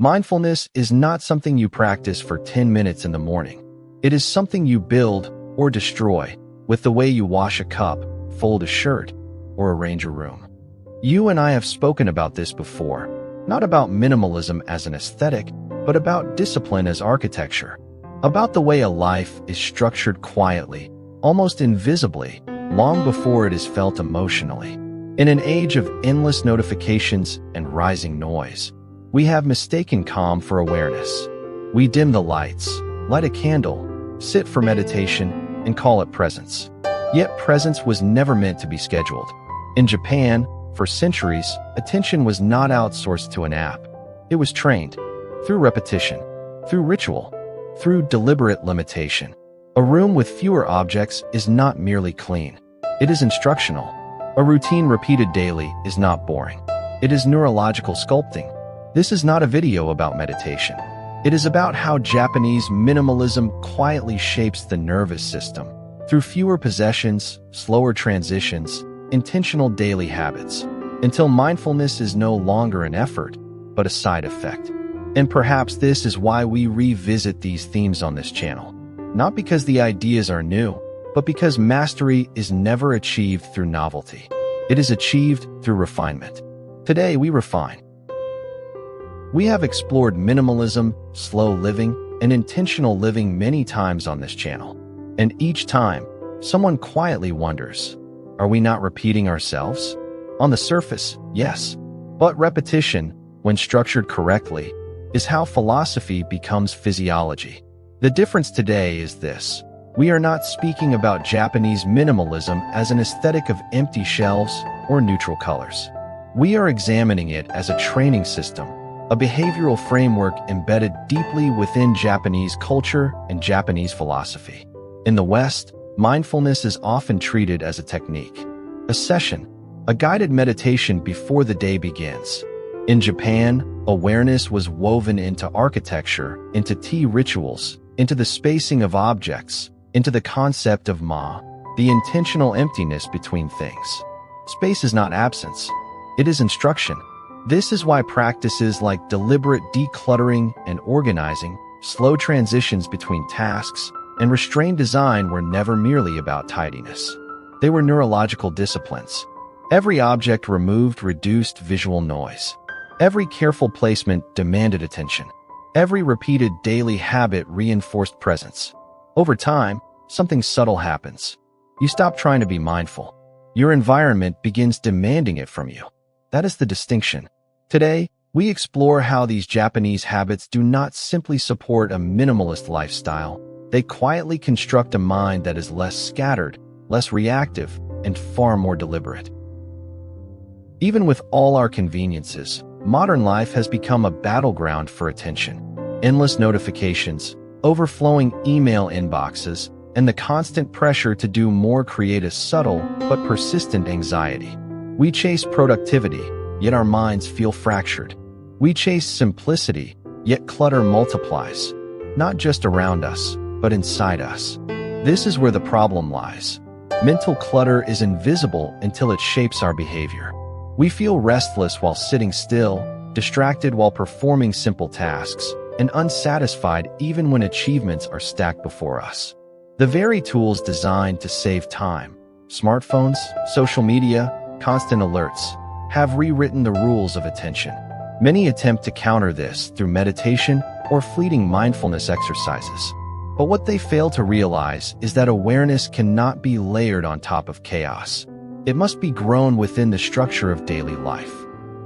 Mindfulness is not something you practice for 10 minutes in the morning. It is something you build or destroy with the way you wash a cup, fold a shirt, or arrange a room. You and I have spoken about this before, not about minimalism as an aesthetic, but about discipline as architecture, about the way a life is structured quietly, almost invisibly, long before it is felt emotionally. In an age of endless notifications and rising noise, we have mistaken calm for awareness. We dim the lights, light a candle, sit for meditation, and call it presence. Yet presence was never meant to be scheduled. In Japan, for centuries, attention was not outsourced to an app. It was trained through repetition, through ritual, through deliberate limitation. A room with fewer objects is not merely clean. It is instructional. A routine repeated daily is not boring. It is neurological sculpting. This is not a video about meditation. It is about how Japanese minimalism quietly shapes the nervous system through fewer possessions, slower transitions, intentional daily habits, until mindfulness is no longer an effort, but a side effect. And perhaps this is why we revisit these themes on this channel. Not because the ideas are new, but because mastery is never achieved through novelty. It is achieved through refinement. Today we refine. We have explored minimalism, slow living, and intentional living many times on this channel. And each time, someone quietly wonders, are we not repeating ourselves? On the surface, yes. But repetition, when structured correctly, is how philosophy becomes physiology. The difference today is this. We are not speaking about Japanese minimalism as an aesthetic of empty shelves or neutral colors. We are examining it as a training system, a behavioral framework embedded deeply within Japanese culture and Japanese philosophy. In the West, mindfulness is often treated as a technique, a session, a guided meditation before the day begins. In Japan, awareness was woven into architecture, into tea rituals, into the spacing of objects, into the concept of ma, the intentional emptiness between things. Space is not absence, it is instruction. This is why practices like deliberate decluttering and organizing, slow transitions between tasks, and restrained design were never merely about tidiness. They were neurological disciplines. Every object removed reduced visual noise. Every careful placement demanded attention. Every repeated daily habit reinforced presence. Over time, something subtle happens. You stop trying to be mindful. Your environment begins demanding it from you. That is the distinction. Today, we explore how these Japanese habits do not simply support a minimalist lifestyle. They quietly construct a mind that is less scattered, less reactive, and far more deliberate. Even with all our conveniences, modern life has become a battleground for attention. Endless notifications, overflowing email inboxes, and the constant pressure to do more create a subtle but persistent anxiety. We chase productivity, yet our minds feel fractured. We chase simplicity, yet clutter multiplies, not just around us, but inside us. This is where the problem lies. Mental clutter is invisible until it shapes our behavior. We feel restless while sitting still, distracted while performing simple tasks, and unsatisfied even when achievements are stacked before us. The very tools designed to save time, smartphones, social media, constant alerts, have rewritten the rules of attention. Many attempt to counter this through meditation or fleeting mindfulness exercises. But what they fail to realize is that awareness cannot be layered on top of chaos. It must be grown within the structure of daily life.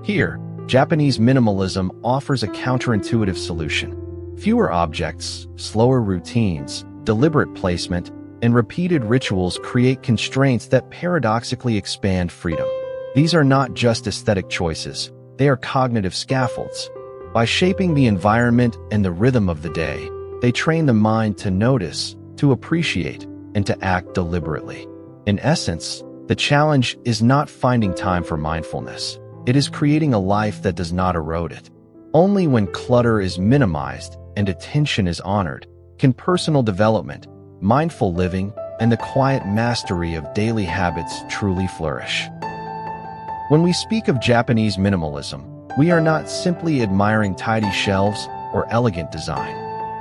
Here, Japanese minimalism offers a counterintuitive solution. Fewer objects, slower routines, deliberate placement, and repeated rituals create constraints that paradoxically expand freedom. These are not just aesthetic choices, they are cognitive scaffolds. By shaping the environment and the rhythm of the day, they train the mind to notice, to appreciate, and to act deliberately. In essence, the challenge is not finding time for mindfulness. It is creating a life that does not erode it. Only when clutter is minimized and attention is honored can personal development, mindful living, and the quiet mastery of daily habits truly flourish. When we speak of Japanese minimalism, We are not simply admiring tidy shelves or elegant design.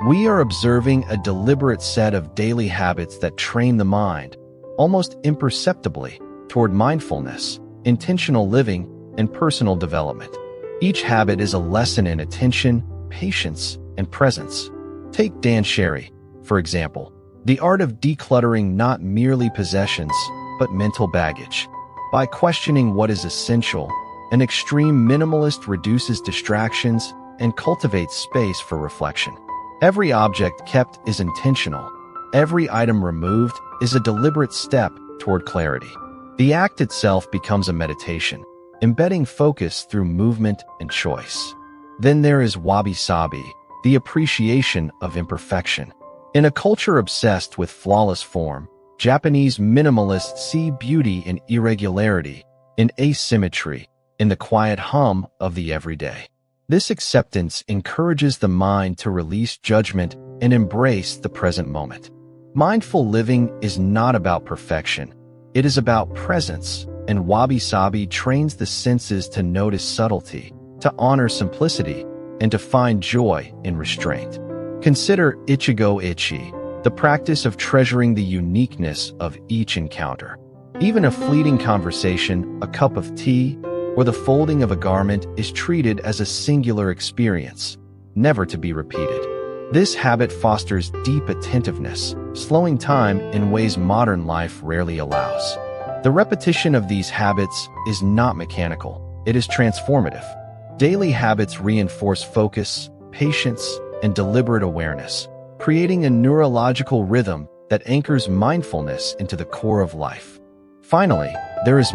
We are observing a deliberate set of daily habits that train the mind, almost imperceptibly, toward mindfulness, intentional living, and personal development. Each habit is a lesson in attention, patience, and presence. Take danshari, for example, the art of decluttering not merely possessions, but mental baggage. By questioning what is essential, an extreme minimalist reduces distractions and cultivates space for reflection. Every object kept is intentional. Every item removed is a deliberate step toward clarity. The act itself becomes a meditation, embedding focus through movement and choice. Then there is wabi-sabi, the appreciation of imperfection. In a culture obsessed with flawless form, Japanese minimalists see beauty in irregularity, in asymmetry, in the quiet hum of the everyday. This acceptance encourages the mind to release judgment and embrace the present moment. Mindful living is not about perfection. It is about presence, and wabi-sabi trains the senses to notice subtlety, to honor simplicity, and to find joy in restraint. Consider ichigo ichie, the practice of treasuring the uniqueness of each encounter. Even a fleeting conversation, a cup of tea, or the folding of a garment is treated as a singular experience, never to be repeated. This habit fosters deep attentiveness, slowing time in ways modern life rarely allows. The repetition of these habits is not mechanical, it is transformative. Daily habits reinforce focus, patience, and deliberate awareness, creating a neurological rhythm that anchors mindfulness into the core of life. Finally, there is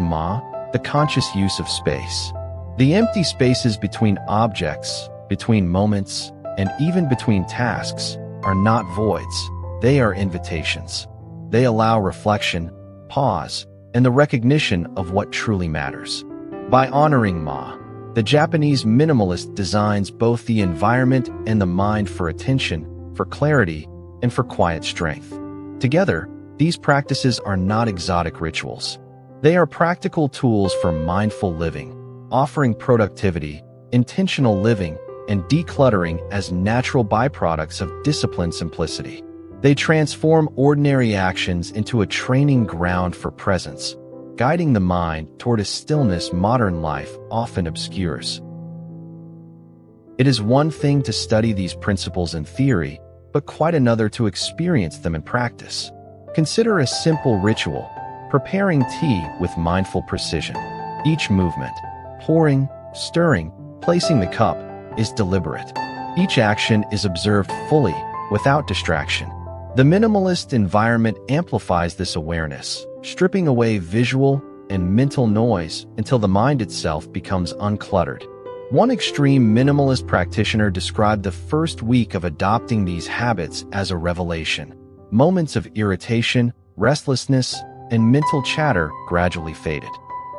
the conscious use of space. The empty spaces between objects, between moments, and even between tasks are not voids, they are invitations. They allow reflection, pause, and the recognition of what truly matters. By honoring the Japanese minimalist designs both the environment and the mind for attention, for clarity, and for quiet strength. Together, these practices are not exotic rituals. They are practical tools for mindful living, offering productivity, intentional living, and decluttering as natural byproducts of disciplined simplicity. They transform ordinary actions into a training ground for presence, guiding the mind toward a stillness modern life often obscures. It is one thing to study these principles in theory, but quite another to experience them in practice. Consider a simple ritual, preparing tea with mindful precision. Each movement, pouring, stirring, placing the cup, is deliberate. Each action is observed fully, without distraction. The minimalist environment amplifies this awareness, stripping away visual and mental noise until the mind itself becomes uncluttered. One extreme minimalist practitioner described the first week of adopting these habits as a revelation. Moments of irritation, restlessness, and mental chatter gradually faded.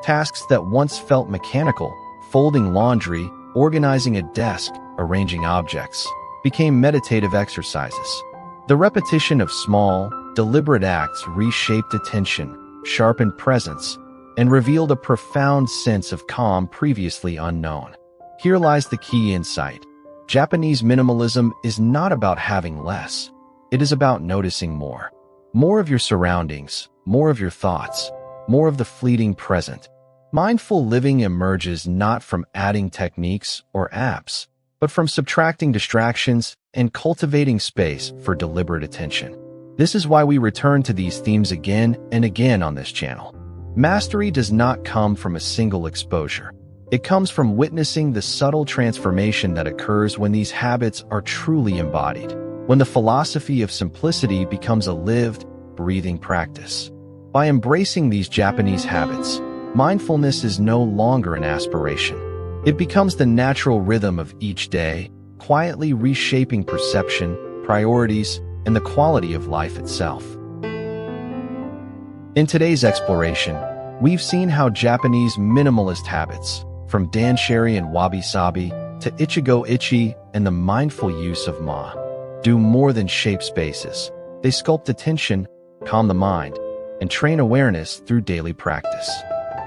Tasks that once felt mechanical, folding laundry, organizing a desk, arranging objects, became meditative exercises. The repetition of small, deliberate acts reshaped attention, sharpened presence, and revealed a profound sense of calm previously unknown. Here lies the key insight. Japanese minimalism is not about having less. It is about noticing more. More of your surroundings, more of your thoughts, more of the fleeting present. Mindful living emerges not from adding techniques or apps, but from subtracting distractions and cultivating space for deliberate attention. This is why we return to these themes again and again on this channel. Mastery does not come from a single exposure. It comes from witnessing the subtle transformation that occurs when these habits are truly embodied, when the philosophy of simplicity becomes a lived, breathing practice. By embracing these Japanese habits, mindfulness is no longer an aspiration. It becomes the natural rhythm of each day, quietly reshaping perception, priorities, and the quality of life itself. In today's exploration, we've seen how Japanese minimalist habits, from danshari and wabi-sabi to ichigo ichie and the mindful use of do more than shape spaces. They sculpt attention, calm the mind, and train awareness through daily practice.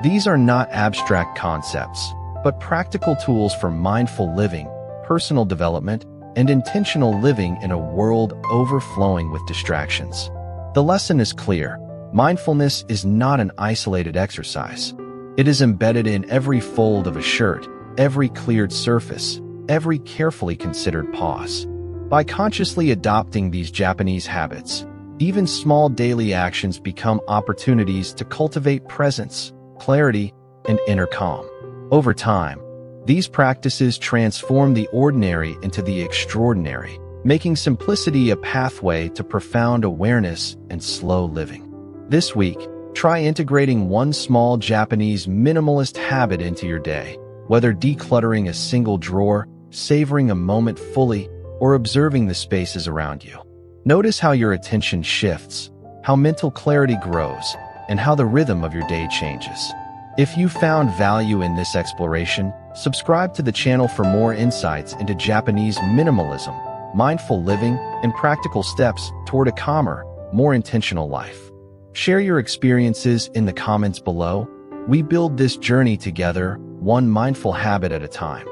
These are not abstract concepts, but practical tools for mindful living, personal development, and intentional living in a world overflowing with distractions. The lesson is clear. Mindfulness is not an isolated exercise. It is embedded in every fold of a shirt, every cleared surface, every carefully considered pause. By consciously adopting these Japanese habits, even small daily actions become opportunities to cultivate presence, clarity, and inner calm. Over time, these practices transform the ordinary into the extraordinary, making simplicity a pathway to profound awareness and slow living. This week, try integrating one small Japanese minimalist habit into your day, whether decluttering a single drawer, savoring a moment fully, or observing the spaces around you. Notice how your attention shifts, how mental clarity grows, and how the rhythm of your day changes. If you found value in this exploration, subscribe to the channel for more insights into Japanese minimalism, mindful living, and practical steps toward a calmer, more intentional life. Share your experiences in the comments below. We build this journey together, one mindful habit at a time.